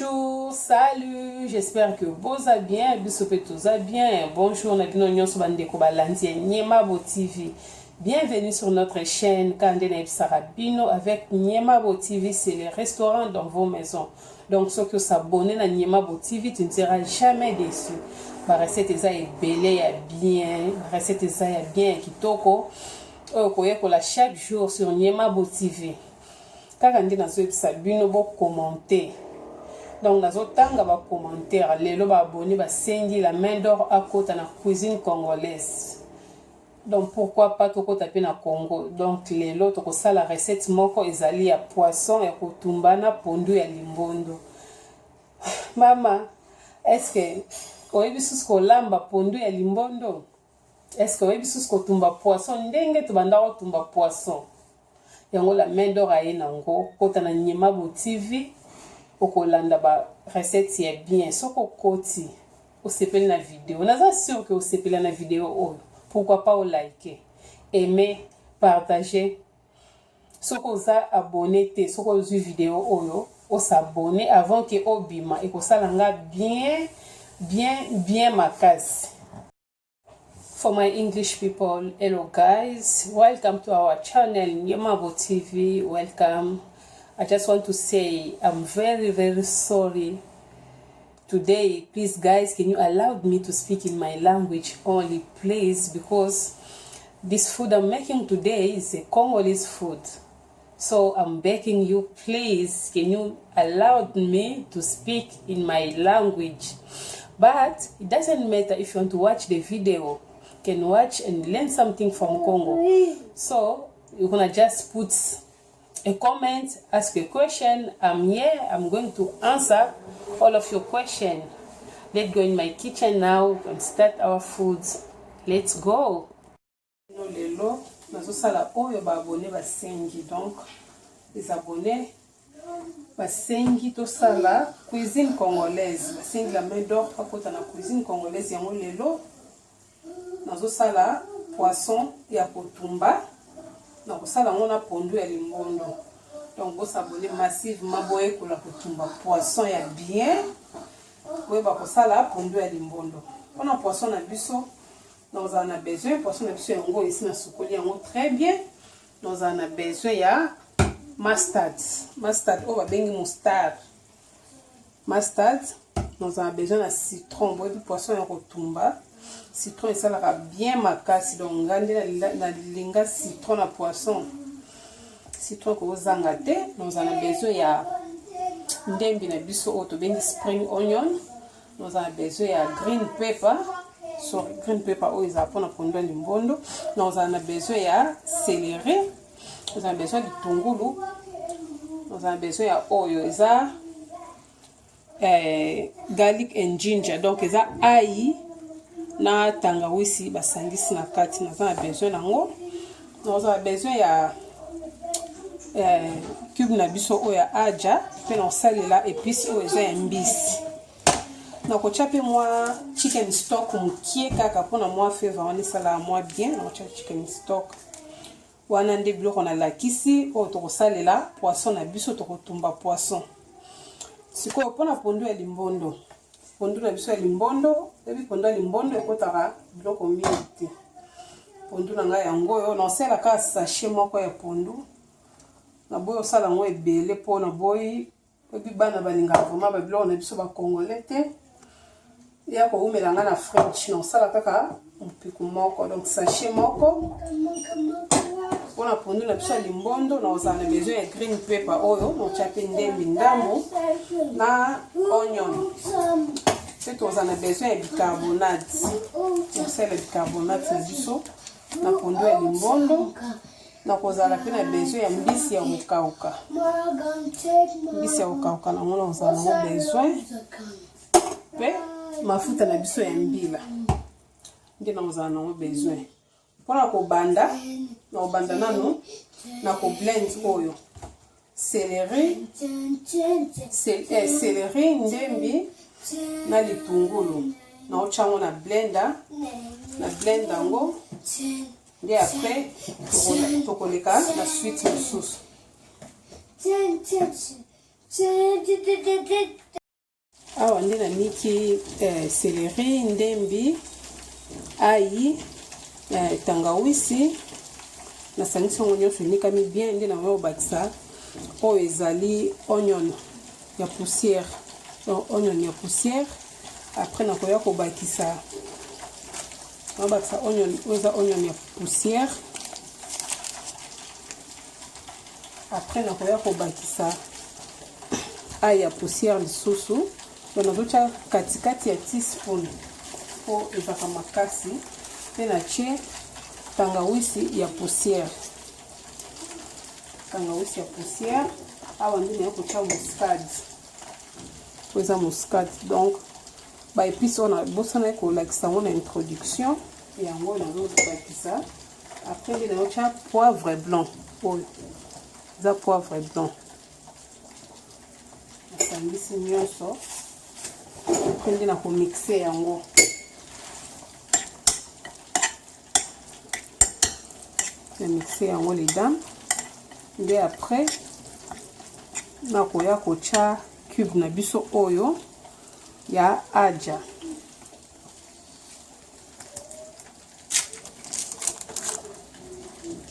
Bonjour, salut, j'espère que vous allez bien, tous allez bien. Bonjour, Niemabo TV. Bienvenue sur notre chaîne Kandena Sarabino avec Niemabo TV, c'est le restaurant dans vos maisons. Donc, ceux qui s'abonnent à Niemabo TV, tu ne seras jamais déçu. La recette est belle, bien, la recette est bien, kitoko. Chaque jour sur Niemabo TV. Quand on dit dans ce Sabino, vous commentez. Donc, dans autant va commentaire, les lots abonnés, va sengi la main d'or à côté de la cuisine congolaise. Donc, pourquoi pas tout taper na Congo? Donc, les lots, tout ça, la recette, moko, ezali à poisson et kotumbana pondu ya limbondo. Maman, est-ce que, oyebi sous ko lamba pondu ya limbondo? Est-ce que oyebi sous ko tumba poisson? Ndenge tu banda ko tumba poisson. Yango la main d'or a enango, kota na Niemabo TV. Okolanda ba recette est bien soko koti o sepeli na vidéo naza sûr que o sepeli na vidéo pourquoi pas o liker aimer partager soko za abonné te soko zu vidéo oyo o s'abonner avant que obima et ko salanga bien makasi. For my English people, hello guys, welcome to our channel Niemabo TV. Welcome. I just want to say I'm very sorry today. Please guys, can you allow me to speak in my language only, please, because this food I'm making today is a Congolese food. So I'm begging you, please, can you allow me to speak in my language? But it doesn't matter if you want to watch the video. You can watch and learn something from Congo. So you're gonna just put a comment, ask a question. I'm here, I'm going to answer all of your questions. Let's go in my kitchen now and start our foods. Let's go. Lelo nazosala oyo ba abonné ba sengi, donc les abonnés ba sengi to sala cuisine congolaise, ba sengi la main d'or pakota na cuisine congolaise. Yango lelo nazosala poisson ya kotumba. Donc ça là on a pondu ya limbondo. Donc vous s'abonner massivement boye pour la kotumba poisson ya bien. Oui ba ko sala pondu ya limbondo. On a poisson na biso. Nous en a besoin poisson na biso yango ici na sokoli yango très bien. Nous en a besoin ya mustard. Mustard on va bengi mustard. Mustard. Nous en a besoin de citron boye poisson ya kotumba. Citron et ça là bien makasi, donc ngande na linga citron na poisson. Citron ko zangate, nous en avons besoin ya ndembi na biso auto bengi spring onion. Nous en avons besoin ya green pepper. So green pepper o isa pona pondo limbondo. Nous en avons besoin ya céleri. Nous en avons besoin de tungulu. Nous en avons besoin ya oyo isa garlic and ginger. Donc isa ail na tangawisi basangisi na kati na za besoin nango. Nous avons besoin ya cube na biso oya aja pe na salela épice o eza mbisi. Na ko chape moi chicken stock mukie kaka pona moi favor on sala moi bien na chape chicken stock. Wana nde biloko na lakisi o to salela poisson na biso to kotumba poisson. Siko pona pondu ya limbondo. Pondu na biso ya limbondo, ebi pondu ya limbondo ekotaka biloko mingi. Pondu na ngai yango yo na sala ka sachet moko ya pondu. Na boyo sala ngo ebele pona boyi, ebi bana balinga vraiment ba biloko na biso ba congolais te. Ya ko umela nga na French na sala kaka mpiku moko, donc sachet moko. Pona pondu na biso ya limbondo na ozana besoin ya green pepper oyo, no chape ndembi ndamo na onion. C'est aux en a besoin de bicarbonate. On sait le bicarbonate na biso na pondu ya limbondo. Na kozala pe na besoin ya mbisi ya mukauka. Mbisi ya mukauka na ngona ozala besoin. Pe mafuta na biso ya mbila. Nde na ozala na besoin. Pona ko banda, na obanda nanu na ko blend oyo. Céleri, ndembi na litungulu na ochango na blender ngo nde après tokoleka na suite mosusu. awa nde na miki céleri, ndembi, ail, tangawisi na sangisi yango nyonso enikami bien nde na yo bakisa oyo ezali onion ya poussière. Onion ya poussière après na koya ko bakisa onion oza onion ya poussière. Après na koya ko bakisa ail ya poussière lisusu donc nazotia katikati ya teaspoon po ezaka makasi pe na tie tangawisi ya poussière. Tangawisi ya poussière awa nde na kotia muscade po eza muscade donc ba épice on a bosana kolakisa ngo na introduction yango nazobakisa. Après nde na kotia poivre blanc oyo eza poivre blanc nasangisi nyonso. Après nde na komixe yango na mixe yango les dames nde après na koya kotia cube na biso oyo ya aja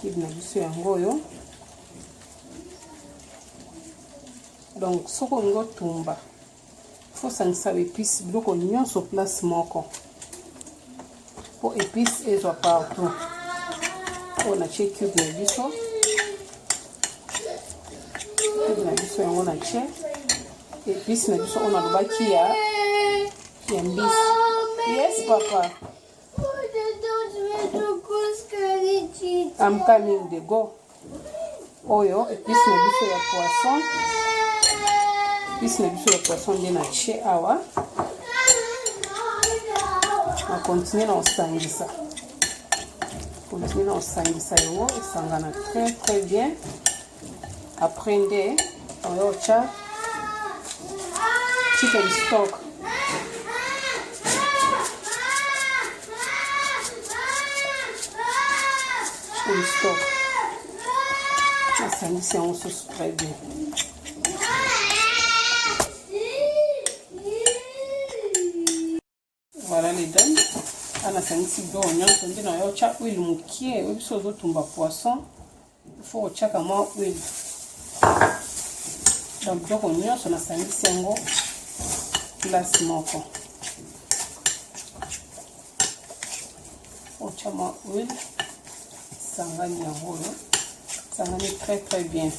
cube na biso yango oyo. Donc soki olingi otumba faut sangisa épice biloko nyonso place moko po épice ezwa partout. oyo natie cube na biso yango natie épice na biso oyo nalobaki ya mbisi. Yes papa, I'm coming de go. Oyo épice na biso ya poisson, épice na biso ya poisson nde natie awa. Na continue na osangisa, continue na osangisa yango esangana très très bien. Après nde oyocha chicken stock, chicken stock nasangisi yango susu très bien. Voilà les dames, anasangisi biloko nyonso nde nayocha huile mokie. Oyebi so ozotumba poisson il faut otiaka mwa huile. Donc biloko nyonso nasangisi yango place moko. Otia mwa huile sangani yango oyo sangani très très bien.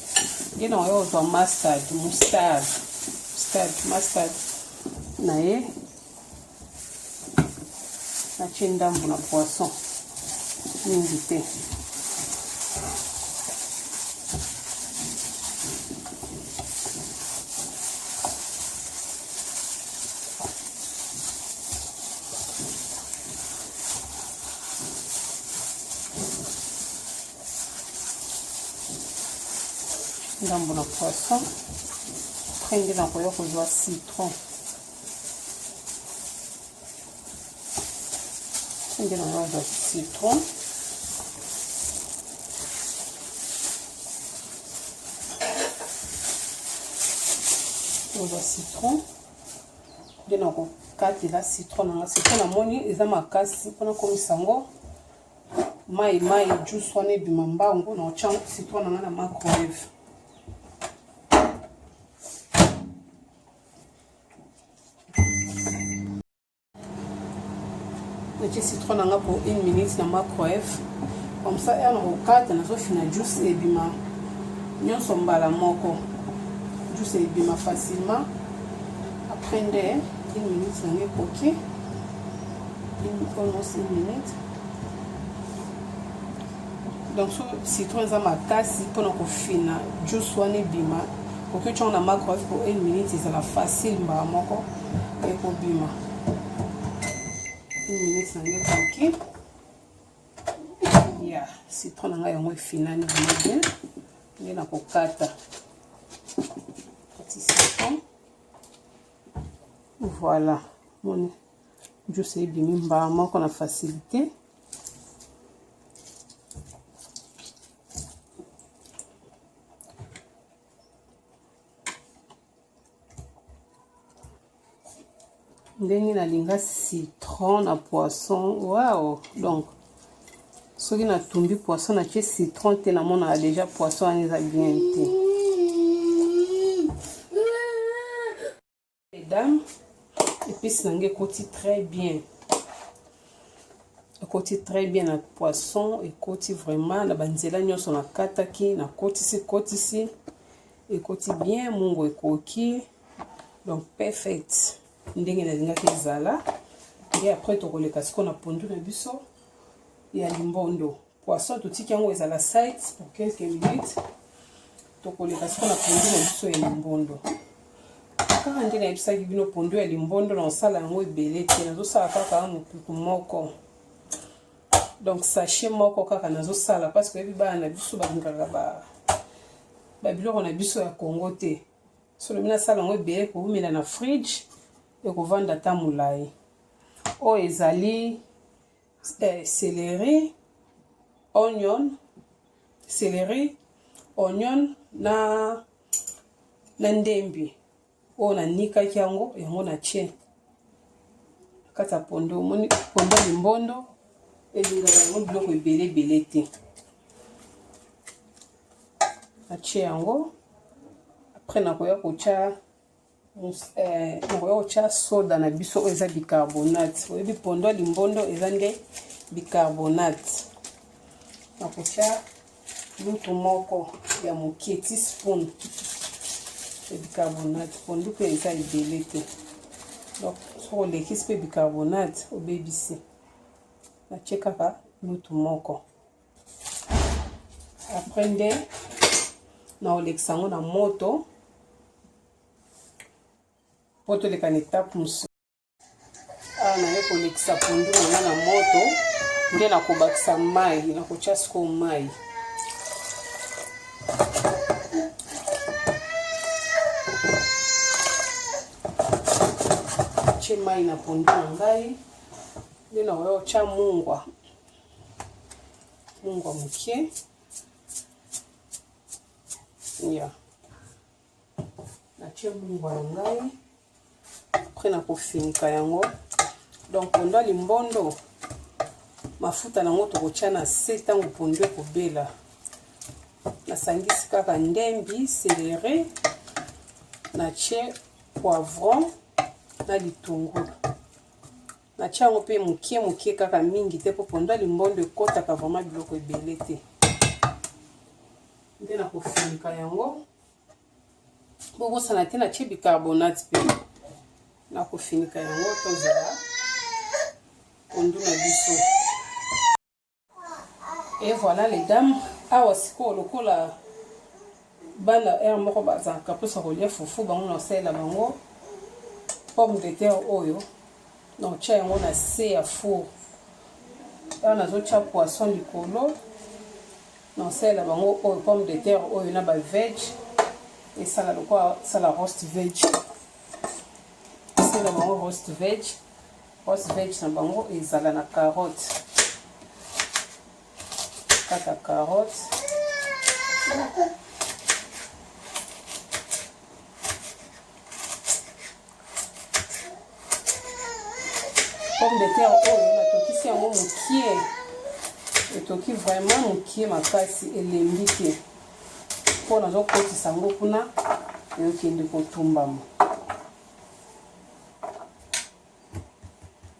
Nde nayo ozwa mustard naye natie ndambu na poisson mingi te. Ndambu na poisson. Après nde nakoya kozwa citron. Nde nakoya kozwa citron. Kozwa citron. Nde nakokatela citron nanga. Citron namoni eza makasi mpona komisa yango mai juice wana ebima mbangu na otya citron nanga na microwave. Natie citron nanga pour 1 minute na microwave. Comme ça elle nakokata nazofina juice ebima nyonso mbala moko. Juice ebima facilement. Après nde 1 minute nanga ekoki. Almost 1 minute. Donc so citron eza makasi mpona kofina juice wana ebima. Okoki tiongo na microwave pour 1 minute ezala facile mbala moko ekobima. 1 minute nanga ekoki. Ya citron nanga yango efinani vraiment bien. Nde nakokata petit citron. Voilà, mon juice ebimi mbala moko na facilité. ndenge nalinga citron na poisson. Wow, donc soki natumbi poisson natie citron te namona déjà poisson wana eza bien te. Mesdames, épice nange ekoti très bien. Ekoti très bien na poisson, ekoti vraiment na banzela nyonso na kataki, na kotisi, ekoti bien, mungo ekoki. Donc perfect. Ndenge nalingaki ezala. Et après tokoleka siko na pondu na biso ya limbondo. Poisson totiki yango ezala side pour quelques minutes. Tokoleka siko na pondu na biso ya limbondo. Kaka ndenge nayebisaki bino pondu ya limbondo na osala yango ebele te, nazosala kaka motuku moko. Donc sachet moko kaka nazosala parce que bana na biso balingaka ba biloko na biso ya Congo te. Solo mina sala yango ebele koumela na fridge et kovanda ata molai. Oyo ezali céleri, onion na ndembi. Oyo nanikaki yango na tie kati ya pondo limbondo elingaka yango biloko ebele te. Natie yango après nakoya kotia soda na biso oyo eza bicarbonate. Oyebi pondo limbondo eza nde bicarbonate. Nakotia lutu moko ya mokie, teaspoon ya bicarbonate. Pondo pe eza ebele te. Donc soki olekisi pe bicarbonate obebisi. Natie kaka lutu moko. Après nde naolekisa yango na moto po toleka na etape mosusu. Awa naye kolekisa pondu nanga na moto nde nakobakisa mai, nakotia siko mai. Tie mai na pondu na ngai nde nakoya kotia mungwa mokie. Ya natie mungwa na ngai après nakofinika yango. Donc pondu limbondo mafuta nango tokotia na se ntango pondu ekobela. Nasangisi kaka ndembi, céleri, natie poivron na litungulu. Natie yango pe mokie kaka mingi te po pondu limbondo ekotaka vraiment biloko ebele te. Nde nakofinika yango. Bobosana te natie bicarbonate pe. Nakofinika yango tozela pondu na biso. Et voilà les dames, awa siko lokola bana air moko bazaka posa kolia fufu bango na sala bango pomme de terre oyo na tia yango na se ya four. Awa nazotia poisson likolo na sala bango oyo pomme de terre oyo na ba veg et sala lokola sala roast veg. Sala bango roast veg na bango ezala na carotte. Kata carotte. Pomme de terre oyo natokisi yango mokie. Etoki vraiment mokie makasi elembi te. Po nazokotisa yango kuna eyokende kotumbama.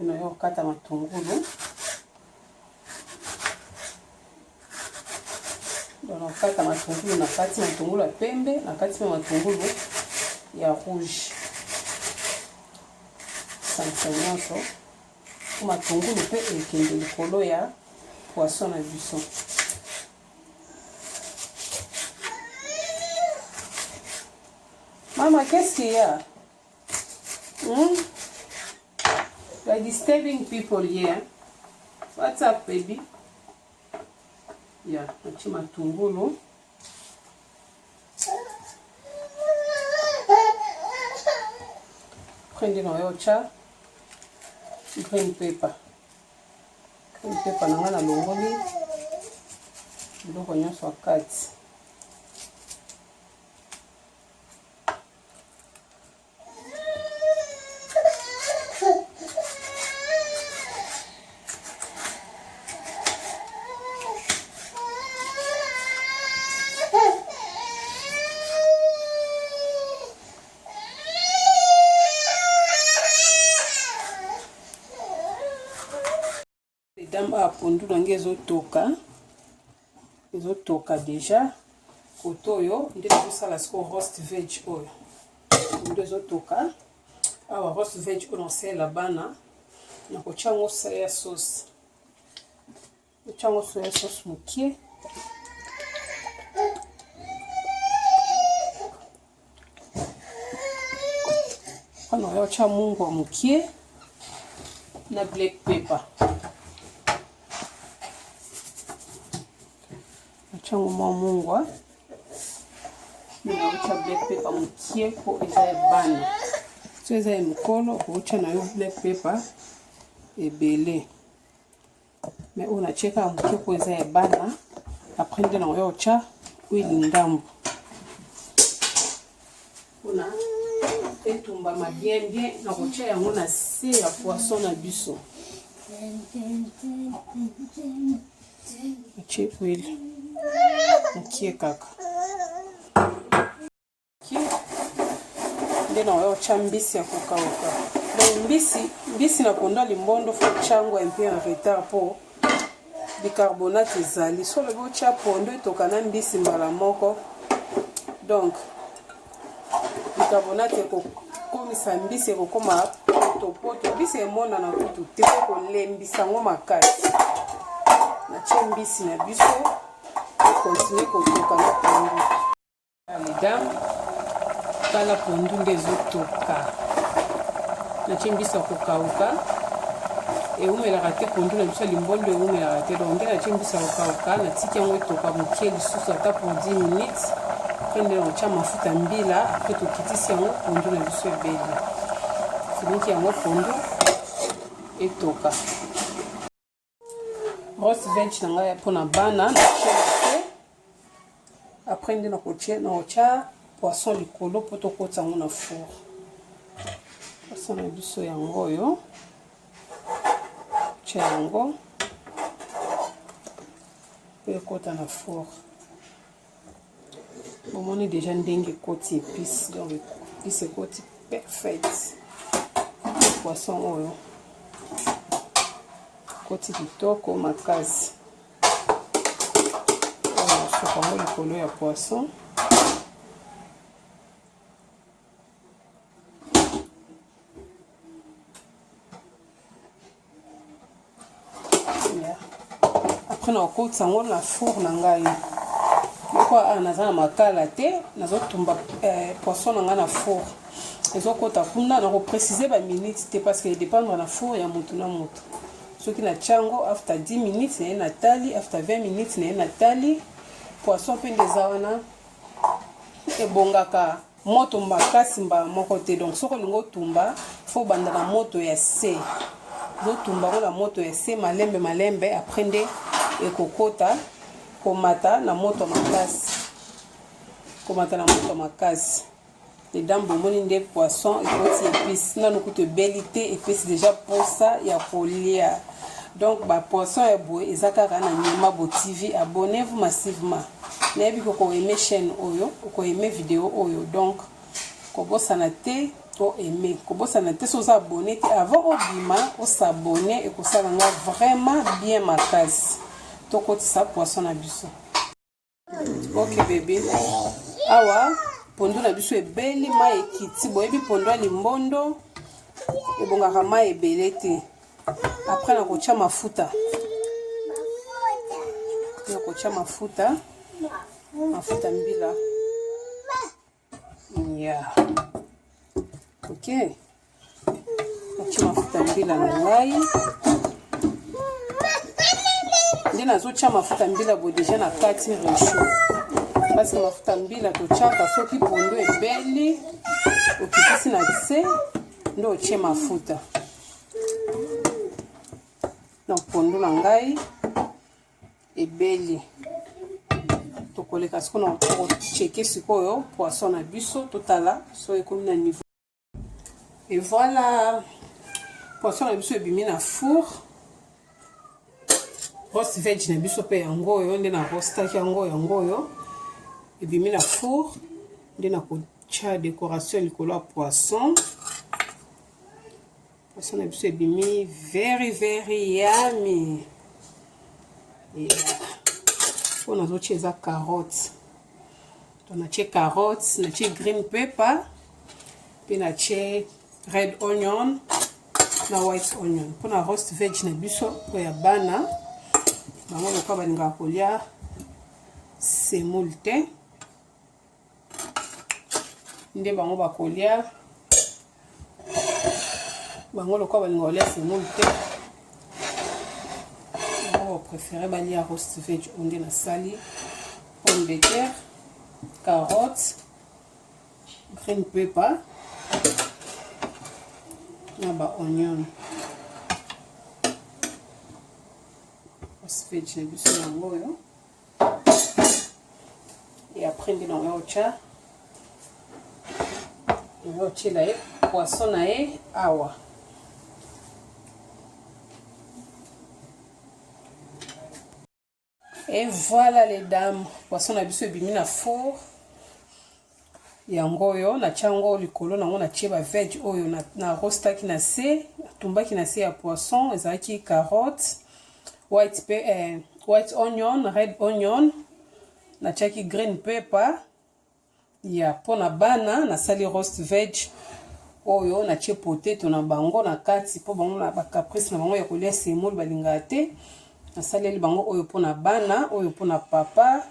Nayo kata matungulu. Nakata matungulu na kati matungulu ya pembe, na kati matungulu ya rouge. Sansa nyonso. Matungulu pe ekende likolo ya poisson na biso. Mama, qu'est-ce qu'il y a? You're disturbing people here. What's up, baby? Yeah, nachi matungulu. Prende na yocha green pepper. Green pepper nanga na longoli. Biloko nyonso akati. dames à pondu nange ezotoka déjà kotoyo nde tozosala siko roast veg oyo pondu ezotoka awa roast veg oyo nasalela bana na kotia yango soya sauce mokie wana oya otia mungwa mokie na black pepper chango mwa mungwa na black pepper mokie po eza ebana so eza emokolo okotya na yo black pepper ebele me oyo natieka ya mokie po eza ebana apres nde nango yo otya huile ndambu mpona etumbama bien na kotya yango na se ya poisson na biso atie huile mokie kaka nde na oyo otya mbisi ya kokauka donc mbisi na pondu limbondo fo tyango un peu en retard po bicarbonate ezali so lobi otya pondu etoka na mbisi mbala moko donc bicarbonate ekokomisa mbisi ekokoma potopoto mbisi emonana kutu te po kolembisa yango makasi natie mbisi na biso continue kotoka na pondu les dames tala pondu nde ezotoka natie mbisi ya kokauka eumelaka te pondu na biso limbondo eumelaka te donc nde natie mbisi ya kokauka natiki yango etoka mokie lisusu ata pour 10 minutes apres nde naotya mafuta mbila apres tokitisi yango pondu na biso ebele finiki yango pondu etoka roast veg na ngai mpona bana après nde nakotya poisson likolo po tokota yango na four poisson na biso yango oyo tya yango po ekota na four bomoni déjà ndenge ekoti épice donc épice ekoti perfect poisson oyo ekoti kitoko makasi soka yango likolo ya poisson après nakokotisa yango na four na ngai moko naza na makala te nazotumba poisson na ngai na four ezokota kuna nakoprécise baminute te parce que edépendre na four ya motu na motu soki natia yango after 10 minutes naye natali after 20 minutes naye natali poisson mpe nde eza wana ebongaka moto makasi mbala moko te donc soki olingi otumba fo banda na moto ya se ozotumba ngo na moto ya se malembe apres nde ekokota komata na moto makasi les dames bomoni nde poisson ekoti épice nanu kutu ebeli te epesi déjà posa ya kolia donc bapoisson ya boye eza kaka na Nyemabo TV. Abonnez-vous massivement nayebi kokoaime chaîne oyo okoaime vidéo oyo donc kobosana te to aimer kobosana te so oza abonné te avant obima osabonne ekosala nga vraiment bien makasi tokotisa poisson na biso. Ok bébé awa pondu na biso ebeli mai ekiti boyebi pondu ya limbondo ebongaka mai ebele te après nakotya mafuta mbila ya ok nakotya mafuta mbila na ngai nde nazotya mafuta mbila bo deja na kati réchaud parce que mafuta mbila totyaka soki pondu ebeli okitisi na se nde otye mafuta donc pondu na ngai ebeli tokoleka siko na kocheke sikoyo poisson na biso totala so ekomi na niveau et voilà poisson na biso ebimi na four roast veg na biso pe yango oyo nde na rostaki yango oyo ebimi na four nde na kotya décoration likolo ya poisson na biso ebimi very yummy On a d'autres choses à carottes. On a carottes, on a green pepper, puis on a red onion, na white onion. Pour la roast veg na biso pour ya bana. Bango loka balinga kolia semoule te. Nde bango bakolia. Bango loka balinga kolia semoule te. Bango préféré balia roast veg onde na sali. Pomme de terre, carottes, green pepper, na ba onion. Roast veg na biso yango yo. Et après on va ocha. On va ocha la poisson na awa. Et voilà les dames, poisson na biso ebimi na four. Yango yo na chango likolo nango na tie ba veg oyo na roastaki na se, tumbaki na se ya poisson, ezaki carottes, white onion, red onion, na tiaki green pepper. Ya pona bana na sali roast veg oyo na tie potato na bango na kati po bango na ba caprice na bango ya kolia semoule balinga te. Na saleli bango oyo pona bana, oyo pona papa,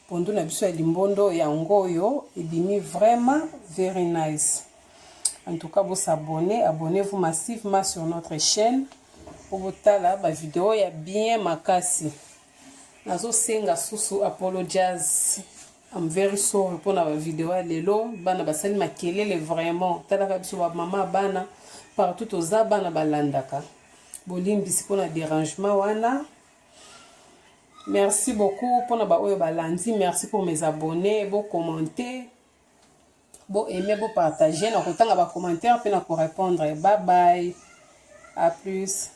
pondu na biso ya limbondo yango oyo ebimi vraiment very nice. En tout cas, vous abonnez, abonnez-vous massivement sur notre chaîne pour vous tala ba vidéo ya bien makasi. Nazo senga susu apologize. I'm very sorry pour la vidéo lelo bana basali makelele vraiment tala biso ba mama bana partout aux bana balandaka. Bolimbisi pour la dérangement wana. Merci beaucoup pour na oyo balandi, merci pour mes abonnés, bon commenter, bon aimer, bon partager, na kotanga ba commentaire pe na ko répondre. Bye bye. À plus.